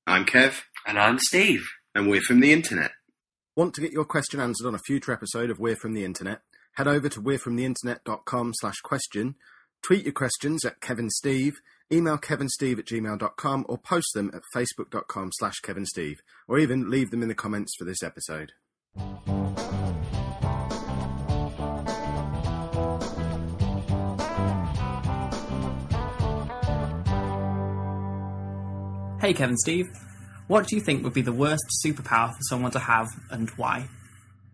I'm Kev. And I'm Steve. And we're from the internet. Want to get your question answered on a future episode of We're From The Internet? Head over to we'refromtheinternet.com/question, tweet your questions at KevinSteve, email kevinsteve@gmail.com, or post them at facebook.com/KevinSteve, or even leave them in the comments for this episode. Hey Kevin Steve, what do you think would be the worst superpower for someone to have and why?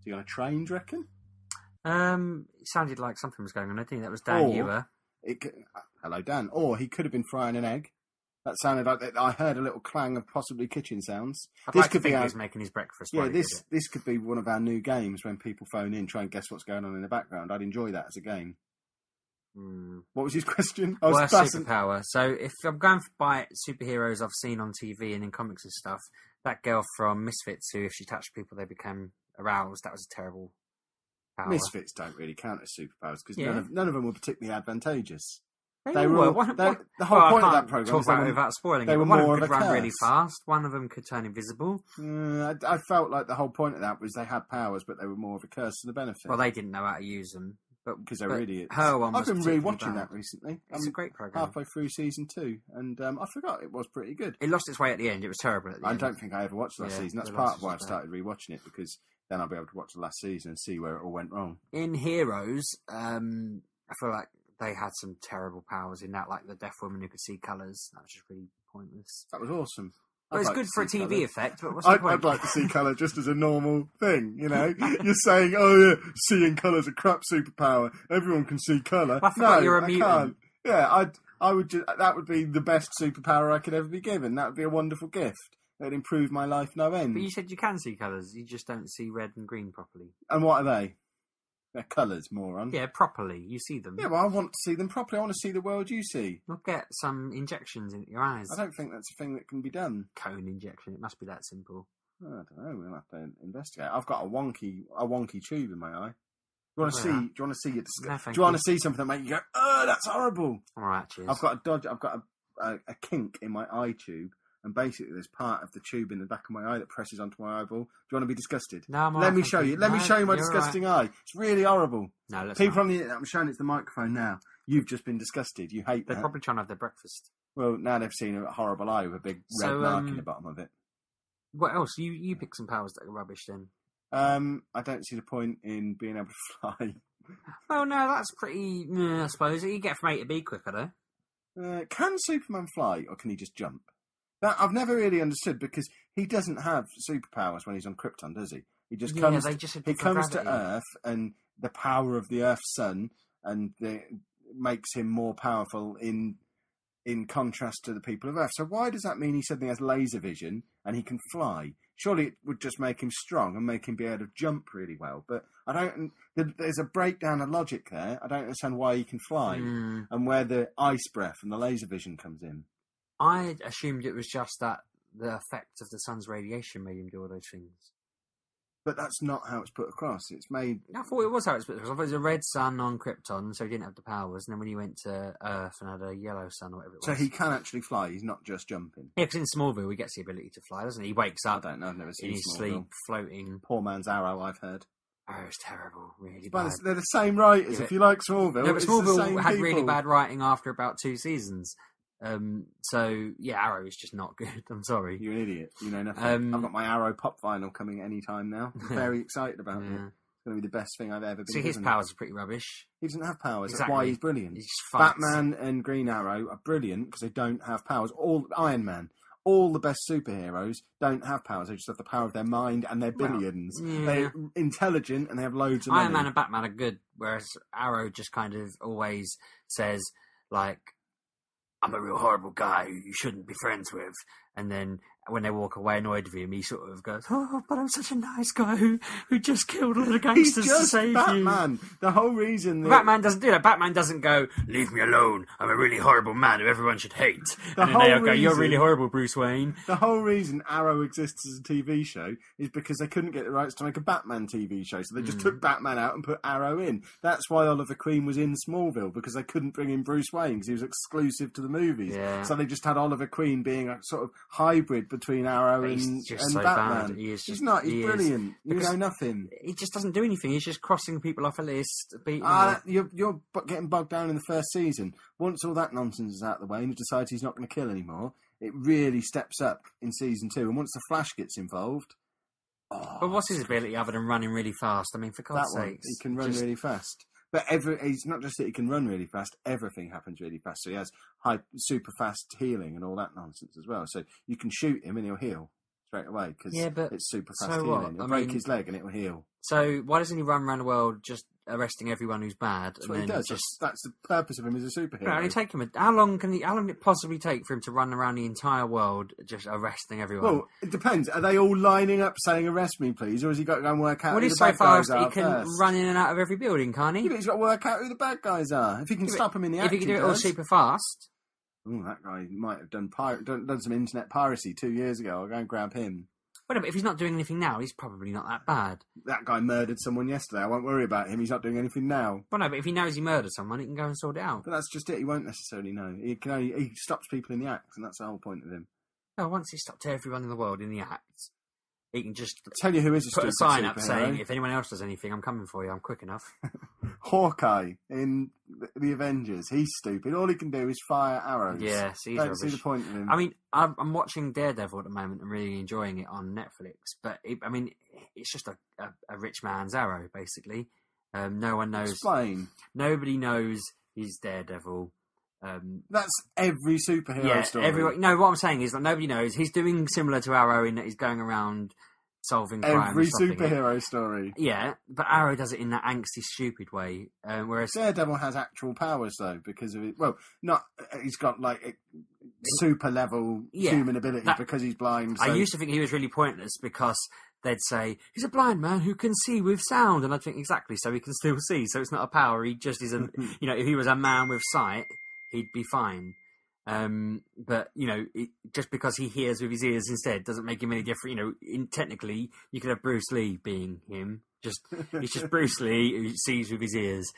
You on a train, do you reckon? It sounded like something was going on. I think that was Dan Ewer. Hello, Dan. Or he could have been frying an egg. That sounded like that. I heard a little clang of possibly kitchen sounds. I'd like to think he was making his breakfast. Yeah, this could be one of our new games when people phone in, try and guess what's going on in the background. I'd enjoy that as a game. What was his question? Worst superpower. So if I'm going by superheroes I've seen on TV and in comics and stuff, that girl from Misfits who, if she touched people, they became aroused. That was a terrible power. Misfits don't really count as superpowers because none of them were particularly advantageous. They were. The whole point of that program talk about it without spoiling it. One of them could run really fast. One of them could turn invisible. I felt like the whole point of that was they had powers, but they were more of a curse than a benefit. Well, they didn't know how to use them. Because they're idiots. I've been rewatching that recently. It's a great program. Halfway through season 2, and I forgot it was pretty good. It lost its way at the end. It was terrible at the end. I don't think I ever watched last season. That's part of why I've started rewatching it, because then I'll be able to watch the last season and see where it all went wrong. In Heroes, I feel like they had some terrible powers in that, like the deaf woman who could see colours. That was just really pointless. That was awesome. Well, it's good for a TV effect, but what's the point? I'd like to see colour just as a normal thing, you know? You're saying, oh yeah, seeing colour's a crap superpower. Everyone can see colour. Well, I forgot you're a mutant. Can't. Yeah, I would just, that would be the best superpower I could ever be given. That would be a wonderful gift. It would improve my life no end. But you said you can see colours, you just don't see red and green properly. And what are they? They're colours, moron. Yeah, properly. You see them. Yeah, well, I want to see them properly. I want to see the world you see. We'll get some injections into your eyes. I don't think that's a thing that can be done. Cone injection. It must be that simple. I don't know. We'll have to investigate. I've got a wonky tube in my eye. Do you want to see? Do you want to see it? No, do you want to see something that make you go, "Oh, that's horrible"? All right, cheers. I've got a kink in my eye tube. And basically, there's part of the tube in the back of my eye that presses onto my eyeball. Do you want to be disgusted? No, Let me show you. Let me show you my disgusting eye. It's really horrible. No, let's People on the internet, I'm showing it to the microphone now. You've just been disgusted. You hate that. They're probably trying to have their breakfast. Well, now they've seen a horrible eye with a big red mark in the bottom of it. What else? You pick some powers that are rubbish then. I don't see the point in being able to fly. Well, no, that's pretty... I suppose. You get from A to B quicker, though. Can Superman fly, or can he just jump? That I've never really understood, because he doesn't have superpowers when he's on Krypton, does he? He just comes. He comes to Earth, and the power of the Earth's sun makes him more powerful in contrast to the people of Earth. So why does that mean he suddenly has laser vision and he can fly? Surely it would just make him strong and make him be able to jump really well. But I don't. There's a breakdown of logic there. I don't understand why he can fly and where the ice breath and the laser vision comes in. I assumed it was just that the effect of the sun's radiation made him do all those things. But that's not how it's put across. It's made... I thought it was how it's put across. I thought it was a red sun on Krypton, so he didn't have the powers. And then when he went to Earth and had a yellow sun or whatever it was... So he can actually fly, he's not just jumping. Yeah, because in Smallville he gets the ability to fly, doesn't he? He wakes up I don't know, I've never seen in his sleep, floating. Poor man's Arrow, I've heard. Arrow's terrible, really but bad. They're the same writers, if you like Smallville. No, but Smallville had people. really bad writing after about 2 seasons. So yeah, Arrow is just not good. I'm sorry. You're an idiot. You know nothing. I've got my Arrow pop vinyl coming any time now. I'm very excited about it. It's going to be the best thing I've ever been given. His powers are pretty rubbish. He doesn't have powers. Exactly. That's why he's brilliant. He just fights. Batman and Green Arrow are brilliant because they don't have powers. Iron Man. All the best superheroes don't have powers. They just have the power of their mind and their billions. They're intelligent and they have loads of money. Iron Man and Batman are good, whereas Arrow just kind of always says, like, I'm a real horrible guy who you shouldn't be friends with. And then when they walk away annoyed with him, he sort of goes, oh, but I'm such a nice guy who just killed all the gangsters to save Batman. you. The whole reason... Batman doesn't do that. Batman doesn't go, leave me alone. I'm a really horrible man who everyone should hate. And then they'll go, you're really horrible, Bruce Wayne. The whole reason Arrow exists as a TV show is because they couldn't get the rights to make a Batman TV show. So they just took Batman out and put Arrow in. That's why Oliver Queen was in Smallville, because they couldn't bring in Bruce Wayne because he was exclusive to the movies. Yeah. So they just had Oliver Queen being a sort of hybrid between Arrow and so Batman. Bad. He's not. He's brilliant. You know nothing. He just doesn't do anything. He's just crossing people off a list. You're getting bogged down in the first season. Once all that nonsense is out of the way and he decides he's not going to kill anymore, it really steps up in season 2. And once the Flash gets involved... But what's his ability other than running really fast? I mean, for God's sake. He can run really fast. But it's not just that he can run really fast, everything happens really fast. So he has super fast healing and all that nonsense as well. So you can shoot him and he'll heal straight away because it's super fast healing. He'll break his leg and it will heal. So why doesn't he run around the world just arresting everyone who's bad? That's what he does. That's the purpose of him as a superhero. Right, take him. How long did it possibly take for him to run around the entire world just arresting everyone? Well, it depends. Are they all lining up saying "arrest me, please," or has he got to go and work out? Well, he's so fast he can run in and out of every building, can't he? Yeah, but he's got to work out who the bad guys are. If he can stop them in the act, if he can do it all super fast. Oh, that guy might have done some internet piracy 2 years ago. I'll go and grab him. Well, but if he's not doing anything now, he's probably not that bad. That guy murdered someone yesterday. I won't worry about him. He's not doing anything now. Well, no, but if he knows he murdered someone, he can go and sort it out. But that's just it. He won't necessarily know. He stops people in the act, and that's the whole point of him. No, once he stopped everyone in the world in the act, he can just tell you who is put a sign up saying, if anyone else does anything, I'm coming for you. I'm quick enough. Hawkeye in the Avengers. He's stupid. All he can do is fire arrows. Yeah, don't see the point of him. I mean, I'm watching Daredevil at the moment and really enjoying it on Netflix. But it's just a rich man's Arrow, basically. No one knows. Explain. Nobody knows he's Daredevil. That's every superhero story. Everyone. No, what I'm saying is that nobody knows. He's doing similar to Arrow in that he's going around solving crime. Every superhero story. Yeah, but Arrow does it in that angsty, stupid way. Whereas Daredevil has actual powers though, because of it. Well, not he's got like super level human ability because he's blind. So. I used to think he was really pointless because they'd say he's a blind man who can see with sound, and I'd think exactly, so he can still see. So it's not a power. He just is if he was a man with sight, he'd be fine. But just because he hears with his ears instead doesn't make him any different. Technically, you could have Bruce Lee being him. He's just Bruce Lee who sees with his ears.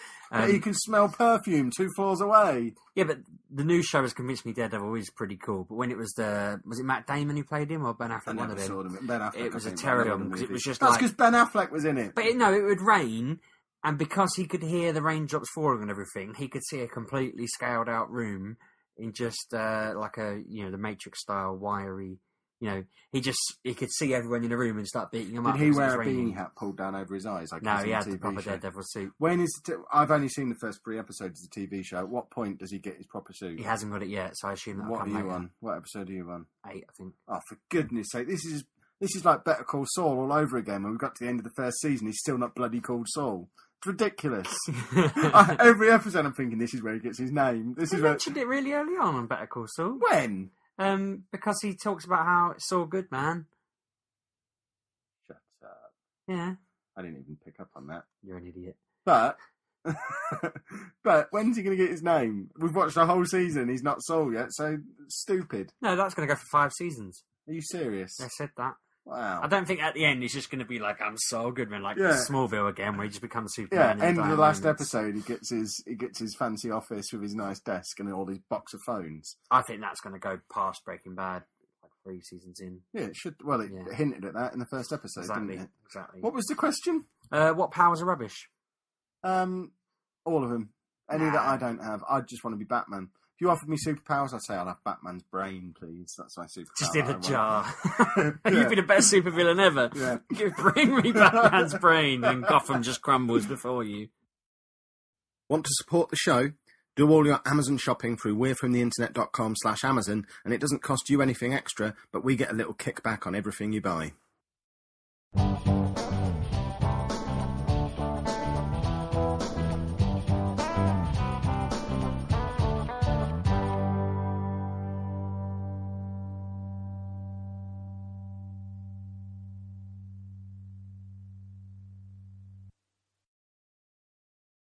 He can smell perfume 2 floors away. Yeah, but the new show has convinced me Daredevil is pretty cool. But when it was was it Matt Damon who played him or Ben Affleck? One of them. Ben Affleck. It was a terrible film because it was just that's because Ben Affleck was in it. But it would rain. And because he could hear the raindrops falling and everything, he could see a completely scaled out room in just like the Matrix style wiry. He could see everyone in the room and start beating them up. Did he wear a beanie hat pulled down over his eyes? No, he had the proper Daredevil suit. When is I've only seen the first 3 episodes of the TV show. At what point does he get his proper suit? He hasn't got it yet, so I assume that. What are you on? What episode are you on? 8, I think. Oh, for goodness sake! This is like Better Call Saul all over again. When we got to the end of the first season, he's still not bloody called Saul. It's ridiculous. Every episode I'm thinking this is where he gets his name. He mentioned it really early on Better Call Saul. When? Because he talks about how it's all good, man. Shut up. Yeah. I didn't even pick up on that. You're an idiot. But when's he going to get his name? We've watched the whole season. He's not Saul yet, so stupid. No, that's going to go for 5 seasons. Are you serious? I said that. Wow. I don't think at the end he's just going to be like, I'm Saul Goodman, like Smallville again, where he just becomes Superman. Yeah, end of the last episode, he gets his fancy office with his nice desk and all these box of phones. I think that's going to go past Breaking Bad, like 3 seasons in. Yeah, it should. Well, it hinted at that in the first episode, didn't it? Exactly. What was the question? What powers are rubbish? All of them. Any that I don't have. I just want to be Batman. If you offered me superpowers, I'd say I'll have Batman's brain, please. That's my superpower. Just in a jar. You'd be the best supervillain ever. Yeah. Bring me Batman's brain, and Gotham just crumbles before you. Want to support the show? Do all your Amazon shopping through we'refromtheinternet.com/Amazon, and it doesn't cost you anything extra, but we get a little kickback on everything you buy.